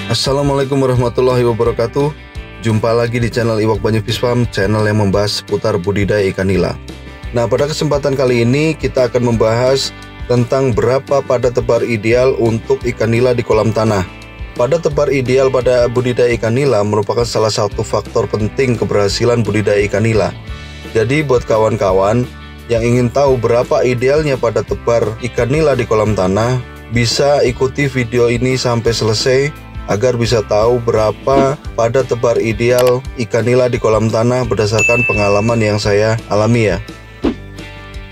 Assalamualaikum warahmatullahi wabarakatuh. Jumpa lagi di channel Iwak Banyu Fish Farm, channel yang membahas seputar budidaya ikan nila. Nah, pada kesempatan kali ini kita akan membahas tentang berapa padat tebar ideal untuk ikan nila di kolam tanah. Padat tebar ideal pada budidaya ikan nila merupakan salah satu faktor penting keberhasilan budidaya ikan nila. Jadi buat kawan-kawan yang ingin tahu berapa idealnya padat tebar ikan nila di kolam tanah, bisa ikuti video ini sampai selesai agar bisa tahu berapa padat tebar ideal ikan nila di kolam tanah berdasarkan pengalaman yang saya alami ya.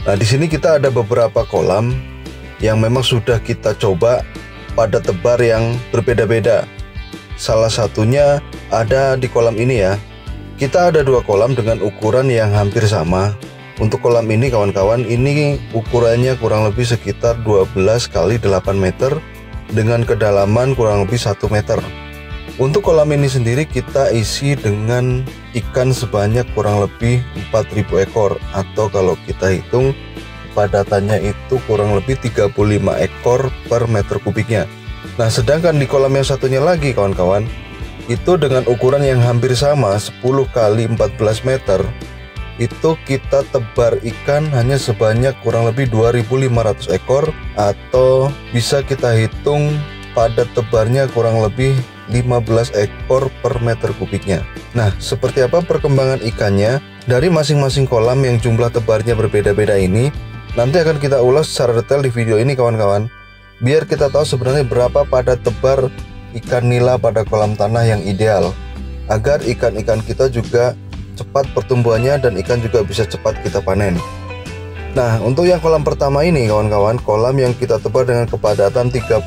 Nah, di sini kita ada beberapa kolam yang memang sudah kita coba padat tebar yang berbeda-beda. Salah satunya ada di kolam ini ya. Kita ada dua kolam dengan ukuran yang hampir sama. Untuk kolam ini kawan-kawan, ini ukurannya kurang lebih sekitar 12 kali 8 meter dengan kedalaman kurang lebih 1 meter. Untuk kolam ini sendiri kita isi dengan ikan sebanyak kurang lebih 4000 ekor, atau kalau kita hitung padatannya itu kurang lebih 35 ekor per meter kubiknya. Nah, sedangkan di kolam yang satunya lagi kawan-kawan, itu dengan ukuran yang hampir sama 10 kali 14 meter, itu kita tebar ikan hanya sebanyak kurang lebih 2500 ekor, atau bisa kita hitung padat tebarnya kurang lebih 15 ekor per meter kubiknya. Nah, seperti apa perkembangan ikannya dari masing-masing kolam yang jumlah tebarnya berbeda-beda ini, nanti akan kita ulas secara detail di video ini kawan-kawan, biar kita tahu sebenarnya berapa padat tebar ikan nila pada kolam tanah yang ideal, agar ikan-ikan kita juga cepat pertumbuhannya dan ikan juga bisa cepat kita panen. Nah, untuk yang kolam pertama ini kawan-kawan, kolam yang kita tebar dengan kepadatan 35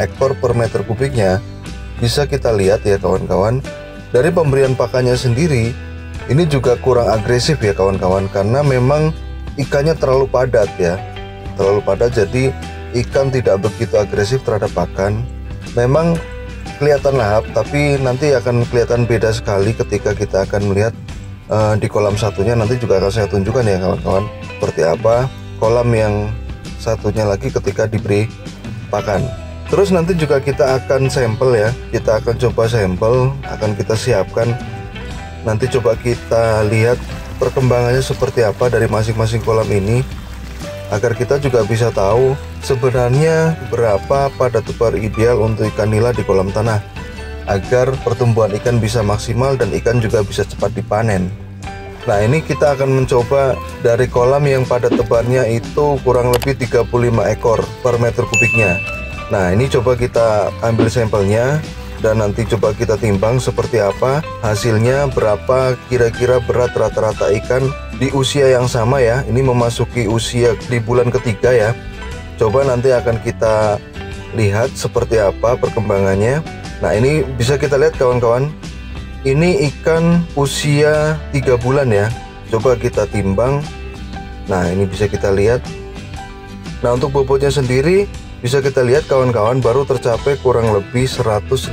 ekor per meter kubiknya, bisa kita lihat ya kawan-kawan, dari pemberian pakannya sendiri ini juga kurang agresif ya kawan-kawan, karena memang ikannya terlalu padat ya, terlalu padat, jadi ikan tidak begitu agresif terhadap pakan. Memang kelihatan lahap, tapi nanti akan kelihatan beda sekali ketika kita akan melihat di kolam satunya. Nanti juga akan saya tunjukkan ya kawan-kawan seperti apa kolam yang satunya lagi ketika diberi pakan. Terus nanti juga kita akan sampel ya, kita akan coba sampel, akan kita siapkan. Nanti coba kita lihat perkembangannya seperti apa dari masing-masing kolam ini, agar kita juga bisa tahu sebenarnya berapa padat tebar ideal untuk ikan nila di kolam tanah, agar pertumbuhan ikan bisa maksimal dan ikan juga bisa cepat dipanen. Nah, ini kita akan mencoba dari kolam yang padat tebarnya itu kurang lebih 35 ekor per meter kubiknya. Nah, ini coba kita ambil sampelnya dan nanti coba kita timbang seperti apa hasilnya, berapa kira-kira berat rata-rata ikan di usia yang sama ya. Ini memasuki usia di bulan ketiga ya. Coba nanti akan kita lihat seperti apa perkembangannya. Nah, ini bisa kita lihat kawan-kawan, ini ikan usia 3 bulan ya. Coba kita timbang. Nah, ini bisa kita lihat. Nah, untuk bobotnya sendiri bisa kita lihat kawan-kawan, baru tercapai kurang lebih 150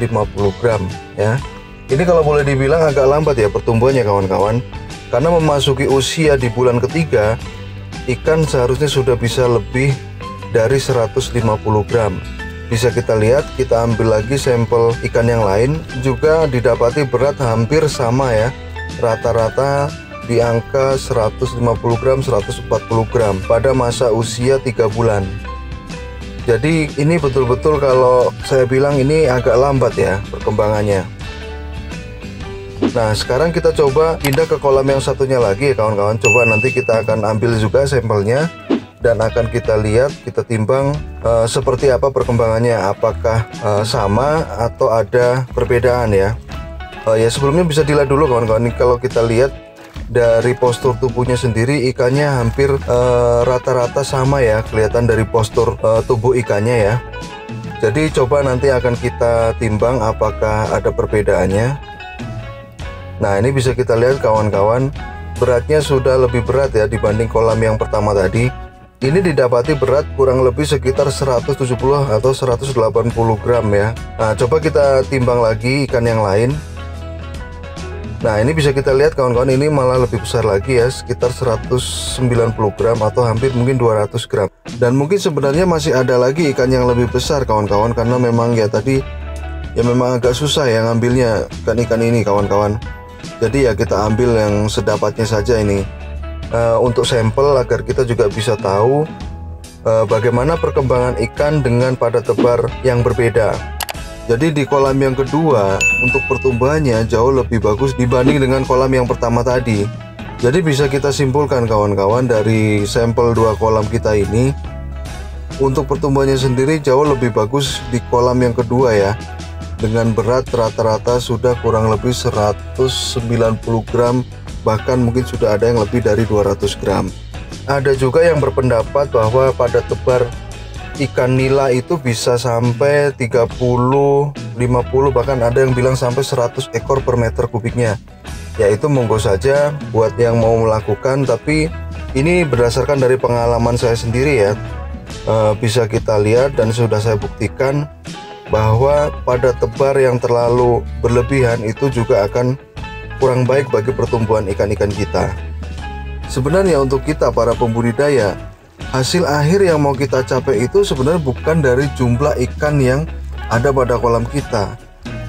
gram ya. Ini kalau boleh dibilang agak lambat ya pertumbuhannya kawan-kawan, karena memasuki usia di bulan ketiga, ikan seharusnya sudah bisa lebih dari 150 gram. Bisa kita lihat, kita ambil lagi sampel ikan yang lain, juga didapati berat hampir sama ya, rata-rata di angka 150 gram, 140 gram pada masa usia 3 bulan. Jadi ini betul-betul kalau saya bilang ini agak lambat ya perkembangannya. Nah, sekarang kita coba pindah ke kolam yang satunya lagi ya kawan-kawan. Coba nanti kita akan ambil juga sampelnya dan akan kita lihat, kita timbang seperti apa perkembangannya, apakah sama atau ada perbedaan ya. Ya sebelumnya bisa dilihat dulu kawan-kawan, ini kalau kita lihat dari postur tubuhnya sendiri ikannya hampir rata-rata sama ya, kelihatan dari postur tubuh ikannya ya. Jadi coba nanti akan kita timbang apakah ada perbedaannya. Nah, ini bisa kita lihat kawan-kawan, beratnya sudah lebih berat ya dibanding kolam yang pertama tadi. Ini didapati berat kurang lebih sekitar 170 atau 180 gram ya. Nah, coba kita timbang lagi ikan yang lain. Nah, ini bisa kita lihat kawan-kawan, ini malah lebih besar lagi ya, sekitar 190 gram atau hampir mungkin 200 gram. Dan mungkin sebenarnya masih ada lagi ikan yang lebih besar kawan-kawan, karena memang ya tadi ya memang agak susah ya ngambilnya ikan-ikan ini kawan-kawan. Jadi ya kita ambil yang sedapatnya saja ini untuk sampel agar kita juga bisa tahu bagaimana perkembangan ikan dengan pada tebar yang berbeda. Jadi di kolam yang kedua untuk pertumbuhannya jauh lebih bagus dibanding dengan kolam yang pertama tadi. Jadi bisa kita simpulkan kawan-kawan dari sampel dua kolam kita ini, untuk pertumbuhannya sendiri jauh lebih bagus di kolam yang kedua ya. Dengan berat rata-rata sudah kurang lebih 190 gram, bahkan mungkin sudah ada yang lebih dari 200 gram. Ada juga yang berpendapat bahwa pada tebar ikan nila itu bisa sampai 30, 50, bahkan ada yang bilang sampai 100 ekor per meter kubiknya. Yaitu monggo saja buat yang mau melakukan, tapi ini berdasarkan dari pengalaman saya sendiri ya. Bisa kita lihat dan sudah saya buktikan bahwa pada tebar yang terlalu berlebihan itu juga akan kurang baik bagi pertumbuhan ikan-ikan kita. Sebenarnya untuk kita para pembudidaya, hasil akhir yang mau kita capai itu sebenarnya bukan dari jumlah ikan yang ada pada kolam kita,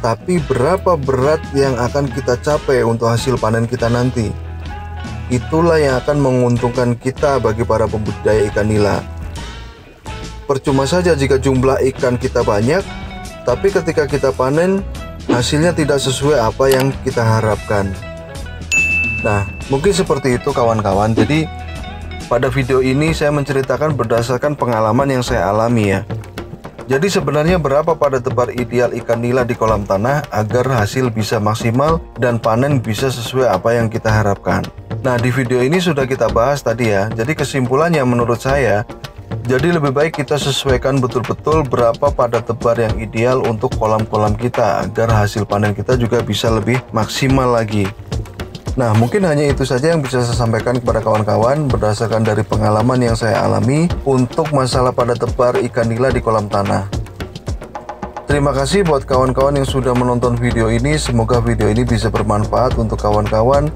tapi berapa berat yang akan kita capai untuk hasil panen kita nanti. Itulah yang akan menguntungkan kita bagi para pembudidaya ikan nila. Percuma saja jika jumlah ikan kita banyak, tapi ketika kita panen hasilnya tidak sesuai apa yang kita harapkan. Nah, mungkin seperti itu kawan-kawan. Jadi pada video ini saya menceritakan berdasarkan pengalaman yang saya alami ya. Jadi sebenarnya berapa pada tebar ideal ikan nila di kolam tanah agar hasil bisa maksimal dan panen bisa sesuai apa yang kita harapkan. Nah, di video ini sudah kita bahas tadi ya. Jadi kesimpulannya menurut saya, jadi lebih baik kita sesuaikan betul-betul berapa pada tebar yang ideal untuk kolam-kolam kita agar hasil panen kita juga bisa lebih maksimal lagi. Nah, mungkin hanya itu saja yang bisa saya sampaikan kepada kawan-kawan berdasarkan dari pengalaman yang saya alami untuk masalah pada tebar ikan nila di kolam tanah. Terima kasih buat kawan-kawan yang sudah menonton video ini. Semoga video ini bisa bermanfaat untuk kawan-kawan.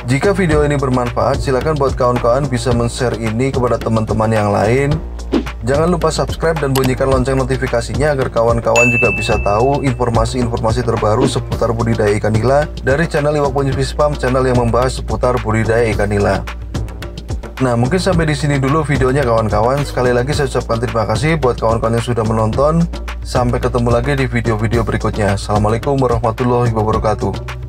Jika video ini bermanfaat, silakan buat kawan-kawan bisa men-share ini kepada teman-teman yang lain. Jangan lupa subscribe dan bunyikan lonceng notifikasinya agar kawan-kawan juga bisa tahu informasi-informasi terbaru seputar budidaya ikan nila dari channel Iwak Bonyo Fish Farm, channel yang membahas seputar budidaya ikan nila. Nah, mungkin sampai di sini dulu videonya kawan-kawan. Sekali lagi saya ucapkan terima kasih buat kawan-kawan yang sudah menonton. Sampai ketemu lagi di video-video berikutnya. Assalamualaikum warahmatullahi wabarakatuh.